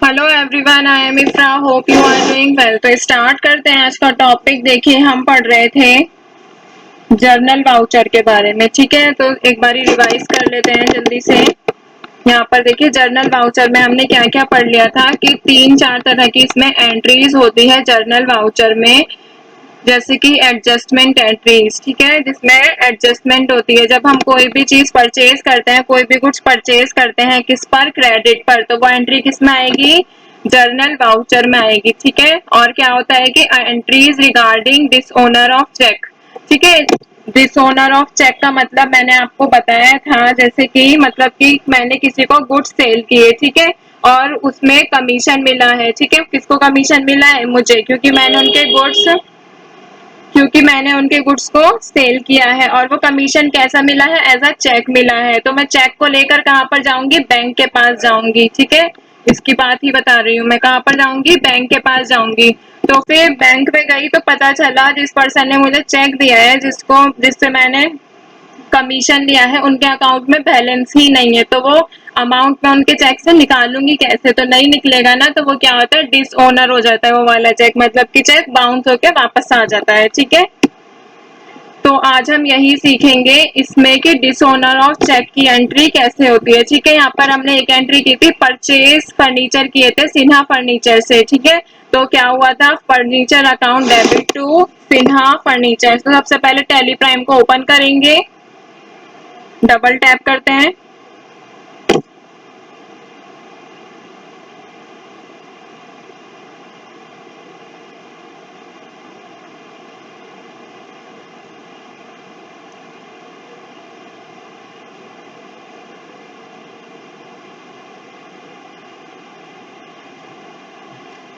Hello everyone, I am Ifra. Hope you are doing well. तो start करते हैं आज का टॉपिक। देखिए, हम पढ़ रहे थे जर्नल वाउचर के बारे में। ठीक है, तो एक बारी रिवाइज कर लेते हैं जल्दी से। यहाँ पर देखिए, जर्नल वाउचर में हमने क्या क्या पढ़ लिया था कि 3-4 तरह की इसमें एंट्रीज होती है जर्नल वाउचर में। जैसे कि एडजस्टमेंट एंट्रीज, ठीक है, जिसमें एडजस्टमेंट होती है जब हम कोई भी चीज परचेज करते हैं, कोई भी गुड्स परचेज करते हैं किस पर, क्रेडिट पर, तो वो एंट्री किस में आएगी, जर्नल वाउचर में आएगी। ठीक है, और क्या होता है कि entries regarding dishonour of check. ठीक है, डिसओनर ऑफ चेक का मतलब मैंने आपको बताया था, जैसे कि मतलब कि मैंने किसी को गुड्स सेल किए, ठीक है, और उसमें कमीशन मिला है। ठीक है, किसको कमीशन मिला है, मुझे, क्योंकि मैंने उनके गुड्स को सेल किया है। और वो कमीशन कैसा मिला है, एज अ चेक मिला है। तो मैं चेक को लेकर कहाँ पर जाऊंगी, बैंक के पास जाऊंगी। ठीक है, इसकी बात ही बता रही हूँ, मैं कहाँ पर जाऊंगी, बैंक के पास जाऊंगी। तो फिर बैंक में गई तो पता चला जिस पर्सन ने मुझे चेक दिया है, जिससे मैंने कमीशन लिया है, उनके अकाउंट में बैलेंस ही नहीं है। तो वो अमाउंट मैं उनके चेक से निकालूंगी कैसे, तो नहीं निकलेगा ना। तो वो क्या होता है, डिसओनर हो जाता है वो वाला चेक, मतलब कि चेक बाउंस होके वापस आ जाता है। ठीक है, तो आज हम यही सीखेंगे इसमें कि डिसओनर ऑफ चेक की एंट्री कैसे होती है। ठीक है, यहाँ पर हमने एक एंट्री की थी, परचेज फर्नीचर किए थे सिन्हा फर्नीचर से। ठीक है, तो क्या हुआ था, furniture account debit to Sinha furniture. तो सबसे पहले टैली प्राइम को ओपन करेंगे, डबल टैप करते हैं,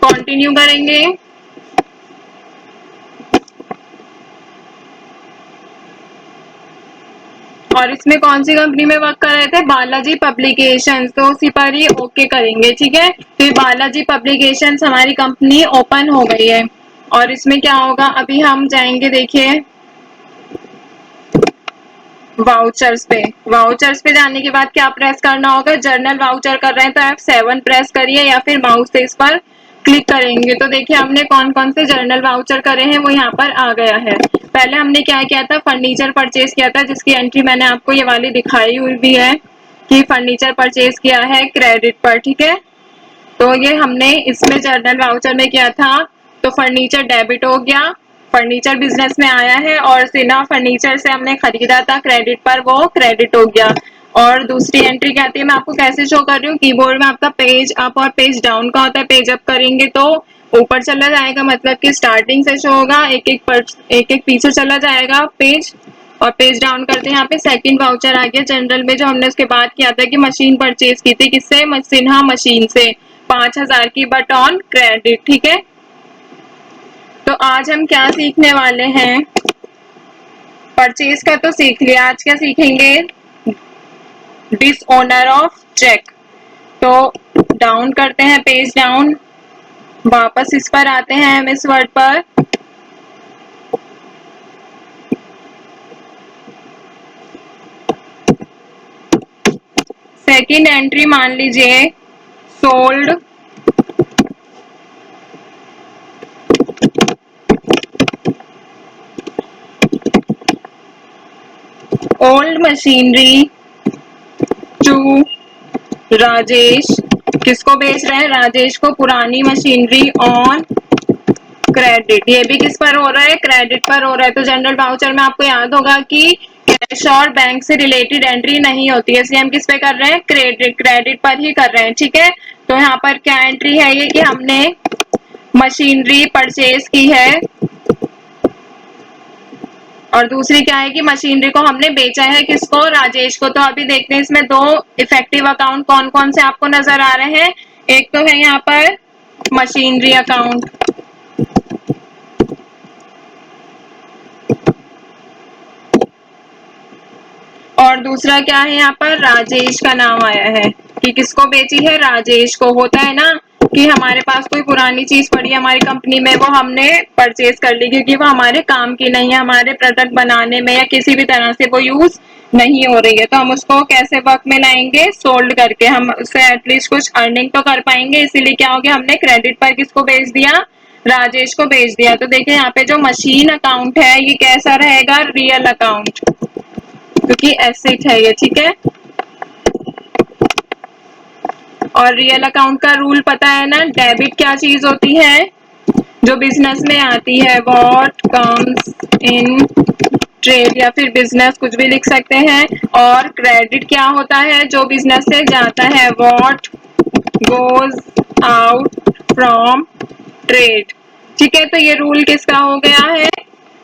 कंटिन्यू करेंगे। और इसमें कौन सी कंपनी में वर्क कर रहे थे, बालाजी पब्लिकेशन, तो उसी पर ही ओके करेंगे। ठीक है, तो ये बालाजी पब्लिकेशन हमारी कंपनी ओपन हो गई है। और इसमें क्या होगा, अभी हम जाएंगे, देखिए, वाउचर्स पे जाने के बाद क्या प्रेस करना होगा, जर्नल वाउचर कर रहे हैं तो F7 प्रेस करिए या फिर माउस से इस पर क्लिक करेंगे। तो देखिए, हमने कौन कौन से जर्नल वाउचर करे हैं वो यहाँ पर आ गया है। पहले हमने क्या किया था, फर्नीचर परचेज किया था, जिसकी एंट्री मैंने आपको ये वाली दिखाई हुई भी है कि फर्नीचर परचेज किया है क्रेडिट पर। ठीक है, तो ये हमने इसमें जर्नल वाउचर में किया था। तो फर्नीचर डेबिट हो गया, फर्नीचर बिजनेस में आया है, और सिन्हा फर्नीचर से हमने खरीदा था क्रेडिट पर, वो क्रेडिट हो गया। और दूसरी एंट्री क्या आती है, मैं आपको कैसे शो कर रही हूँ, कीबोर्ड में आपका पेज अप और पेज डाउन का होता है। पेज अप करेंगे तो ऊपर चला जाएगा, मतलब कि स्टार्टिंग से शो होगा, एक एक पीछे चला जाएगा पेज। और पेज डाउन करते हैं, यहाँ पे सेकंड वाउचर आ गया जनरल में, जो हमने उसके बाद किया था कि मशीन परचेज की थी, किससे, सिन्हा मशीन से, 5,000 की, बट ऑन क्रेडिट। ठीक है, तो आज हम क्या सीखने वाले हैं, परचेज का तो सीख लिया, आज क्या सीखेंगे, डिसओनर ऑफ चेक। तो डाउन करते हैं, पेज डाउन, वापस इस पर आते हैं हम, इस वर्ड पर। सेकंड एंट्री मान लीजिए, sold old machinery to Rajesh. किसको बेच रहे हैं, राजेश को, पुरानी मशीनरी ऑन क्रेडिट। ये भी किस पर हो रहा है, क्रेडिट पर हो रहा है। तो जनरल वाउचर में आपको याद होगा कि कैश और बैंक से रिलेटेड एंट्री नहीं होती है, इसलिए हम किस पे कर रहे हैं, क्रेडिट क्रेडिट पर ही कर रहे हैं। ठीक है, तो यहाँ पर क्या एंट्री है ये, कि हमने मशीनरी परचेज की है, और दूसरी क्या है कि मशीनरी को हमने बेचा है, किसको, राजेश को। तो अभी देखते हैं इसमें दो इफेक्टिव अकाउंट कौन कौन से आपको नजर आ रहे हैं। एक तो है यहाँ पर मशीनरी अकाउंट, और दूसरा क्या है, यहाँ पर राजेश का नाम आया है, कि किसको बेची है, राजेश को। होता है ना कि हमारे पास कोई पुरानी चीज पड़ी है हमारी कंपनी में, वो हमने परचेज कर ली क्योंकि वो हमारे काम की नहीं है, हमारे प्रोडक्ट बनाने में या किसी भी तरह से वो यूज नहीं हो रही है, तो हम उसको कैसे वर्क में लाएंगे, सोल्ड करके हम उससे एटलीस्ट कुछ अर्निंग तो कर पाएंगे। इसीलिए क्या हो गया, हमने क्रेडिट पर किसको भेज दिया, राजेश को भेज दिया। तो देखिए यहाँ पे जो मशीन अकाउंट है ये कैसा रहेगा, रियल अकाउंट, क्योंकि एसेट है ये, ठीक है। और रियल अकाउंट का रूल पता है ना, डेबिट क्या चीज होती है जो बिजनेस में आती है, व्हाट कम्स इन ट्रेड, या फिर बिजनेस कुछ भी लिख सकते हैं। और क्रेडिट क्या होता है, जो बिजनेस से जाता है, what goes out from trade, ठीक है। तो ये रूल किसका हो गया है,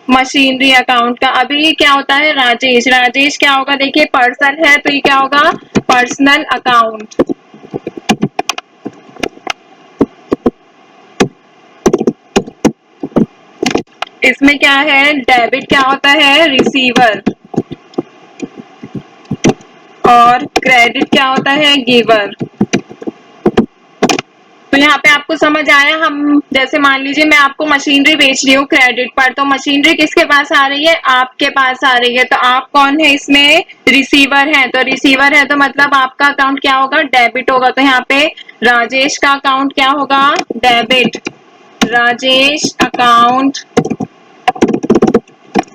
मशीनरी अकाउंट का। अभी क्या होता है, राजेश, राजेश क्या होगा, देखिए पर्सन है तो ये क्या होगा, पर्सनल अकाउंट। इसमें क्या है, डेबिट क्या होता है, रिसीवर, और क्रेडिट क्या होता है, गिवर। तो यहाँ पे आपको समझ आया, हम जैसे मान लीजिए मैं आपको मशीनरी बेच रही हूँ क्रेडिट पर, तो मशीनरी किसके पास आ रही है, आपके पास आ रही है, तो आप कौन है इसमें, रिसीवर है। तो रिसीवर है तो मतलब आपका अकाउंट क्या होगा, डेबिट होगा। तो यहाँ पे राजेश का अकाउंट क्या होगा, डेबिट, राजेश अकाउंट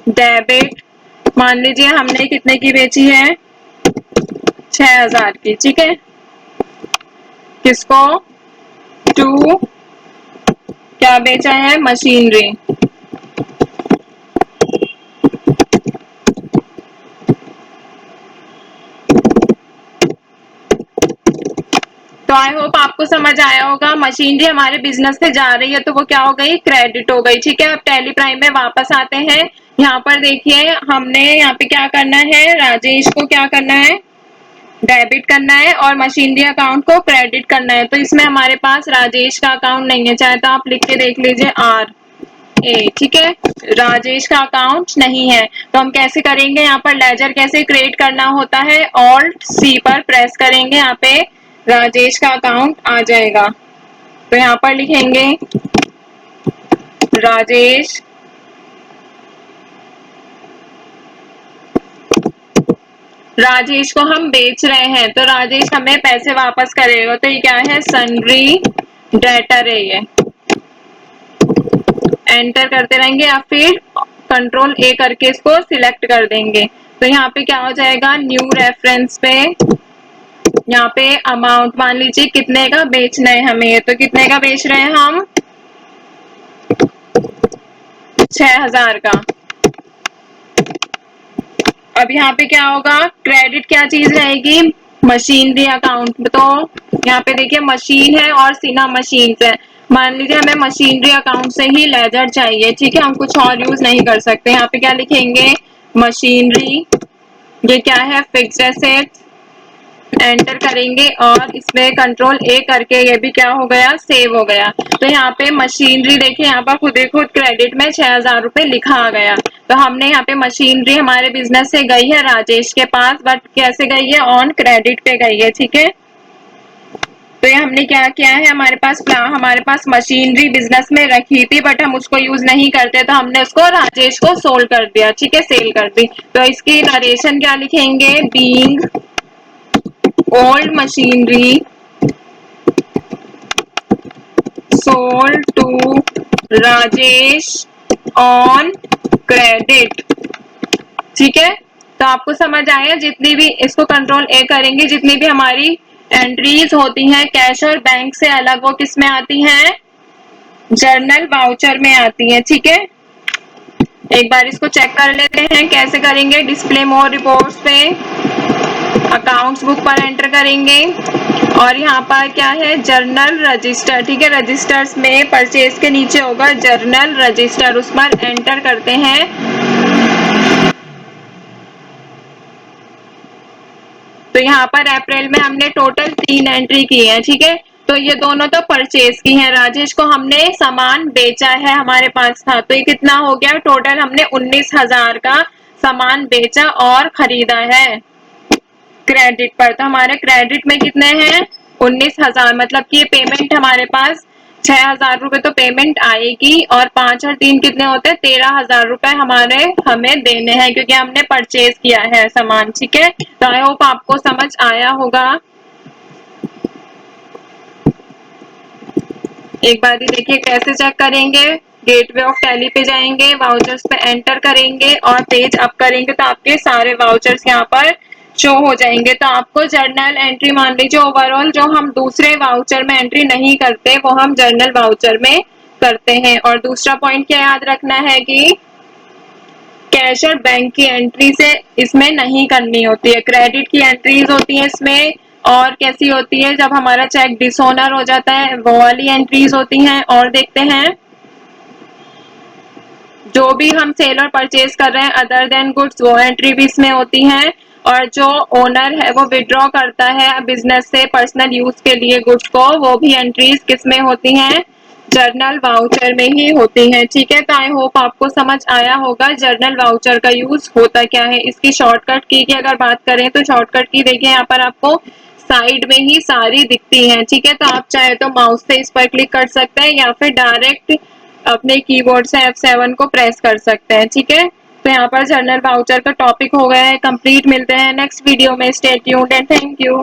डेबिट। मान लीजिए हमने कितने की बेची है, 6000 की, ठीक है। किसको, टू, क्या बेचा है, मशीनरी। तो आई होप आपको समझ आया होगा, मशीनरी हमारे बिजनेस से जा रही है तो वो क्या हो गई, क्रेडिट हो गई, ठीक है। अब टैली प्राइम में वापस आते हैं। यहाँ पर देखिए हमने यहाँ पे क्या करना है, राजेश को क्या करना है, डेबिट करना है, और मशीनरी अकाउंट को क्रेडिट करना है। तो इसमें हमारे पास राजेश का अकाउंट नहीं है, चाहे तो आप लिख के देख लीजिए RA, ठीक है। राजेश का अकाउंट नहीं है, तो हम कैसे करेंगे, यहाँ पर लेजर कैसे क्रिएट करना होता है, Alt+C पर प्रेस करेंगे, यहाँ पे राजेश का अकाउंट आ जाएगा। तो यहाँ पर लिखेंगे राजेश, राजेश को हम बेच रहे हैं तो राजेश हमें पैसे वापस करेगा। तो ये क्या है, सन्ड्री डेटर है ये। एंटर करते रहेंगे या फिर Ctrl+A करके इसको सिलेक्ट कर देंगे। तो यहाँ पे क्या हो जाएगा, न्यू रेफरेंस पे यहाँ पे अमाउंट मान लीजिए कितने का बेचना है हमें, तो कितने का बेच रहे हैं हम, 6000 का। अब यहाँ पे क्या होगा, क्रेडिट क्या चीज रहेगी, मशीनरी अकाउंट। तो यहाँ पे देखिए मशीन है और सीना मशीन है, मान लीजिए हमें मशीनरी अकाउंट से ही लेजर चाहिए, ठीक है, हम कुछ और यूज नहीं कर सकते। यहाँ पे क्या लिखेंगे, मशीनरी, ये क्या है, फिक्स्ड एसेट, एंटर करेंगे और इसमें Ctrl+A करके ये भी क्या हो गया, सेव हो गया। तो यहाँ पे मशीनरी देखिए यहाँ पर खुद ही खुद क्रेडिट में 6000 रुपए लिखा आ गया। तो हमने यहाँ पे मशीनरी हमारे बिजनेस से गई है राजेश के पास, बट कैसे गई है, ऑन क्रेडिट पे गई है, ठीक है। तो ये हमने क्या किया है, हमारे पास मशीनरी बिजनेस में रखी थी बट हम उसको यूज नहीं करते, तो हमने उसको राजेश को सोल्ड कर दिया, ठीक है, सेल कर दी। तो इसकी नरेशन क्या लिखेंगे, being old machinery sold to Rajesh on credit, ठीक है। तो आपको समझ आया, जितनी भी इसको Ctrl+A करेंगे, जितनी भी हमारी एंट्रीज होती हैं कैश और बैंक से अलग, वो किस में आती हैं, जर्नल वाउचर में आती हैं, ठीक है। एक बार इसको चेक कर लेते हैं कैसे करेंगे, डिस्प्ले मोर रिपोर्ट्स पे अकाउंट्स बुक पर एंटर करेंगे और यहाँ पर क्या है, जर्नल रजिस्टर, ठीक है। रजिस्टर्स में परचेज के नीचे होगा जर्नल रजिस्टर, उस पर एंटर करते हैं। तो यहाँ पर अप्रैल में हमने टोटल 3 एंट्री की है, ठीक है। तो ये दोनों तो परचेज की है, राजेश को हमने सामान बेचा है, हमारे पास था, तो ये कितना हो गया, टोटल हमने 19000 का सामान बेचा और खरीदा है क्रेडिट पर। तो हमारे क्रेडिट में कितने हैं, 19,000 मतलब कि ये पेमेंट हमारे पास 6,000 रुपए तो पेमेंट आएगी और 5 और 3 कितने होते हैं, 13,000 रुपए हमारे हमें देने हैं क्योंकि हमने परचेज किया है सामान। ठीक है, तो आई होप आपको समझ आया होगा। एक बार ही देखिए कैसे चेक करेंगे। गेटवे ऑफ टैली पे जाएंगे, वाउचर्स पे एंटर करेंगे और पेज अप करेंगे तो आपके सारे वाउचर्स यहाँ पर शो हो जाएंगे। तो आपको जर्नल एंट्री, मान लीजिए ओवरऑल जो हम दूसरे वाउचर में एंट्री नहीं करते वो हम जर्नल वाउचर में करते हैं। और दूसरा पॉइंट क्या याद रखना है कि कैश और बैंक की एंट्री से इसमें नहीं करनी होती है, क्रेडिट की एंट्रीज होती है इसमें। और कैसी होती है, जब हमारा चेक डिसऑनर हो जाता है वो वाली एंट्रीज होती हैं। और देखते हैं, जो भी हम सेल और परचेज कर रहे हैं अदर देन गुड्स, वो एंट्री भी इसमें होती है। और जो ओनर है वो विड्रॉ करता है बिजनेस से पर्सनल यूज के लिए गुड्स को, वो भी एंट्रीज किस में होती हैं, जर्नल वाउचर में ही होती हैं। ठीक है, तो आई होप आपको समझ आया होगा जर्नल वाउचर का यूज होता क्या है। इसकी शॉर्टकट की अगर बात करें तो शॉर्टकट की देखिए यहाँ पर आपको साइड में ही सारी दिखती हैं। ठीक है, तो आप चाहे तो माउस से इस पर क्लिक कर सकते हैं या फिर डायरेक्ट अपने कीबोर्ड से F7 को प्रेस कर सकते हैं। ठीक है, तो यहाँ पर जर्नल वाउचर का टॉपिक हो गया है कंप्लीट। मिलते हैं नेक्स्ट वीडियो में। Stay tuned and thank you.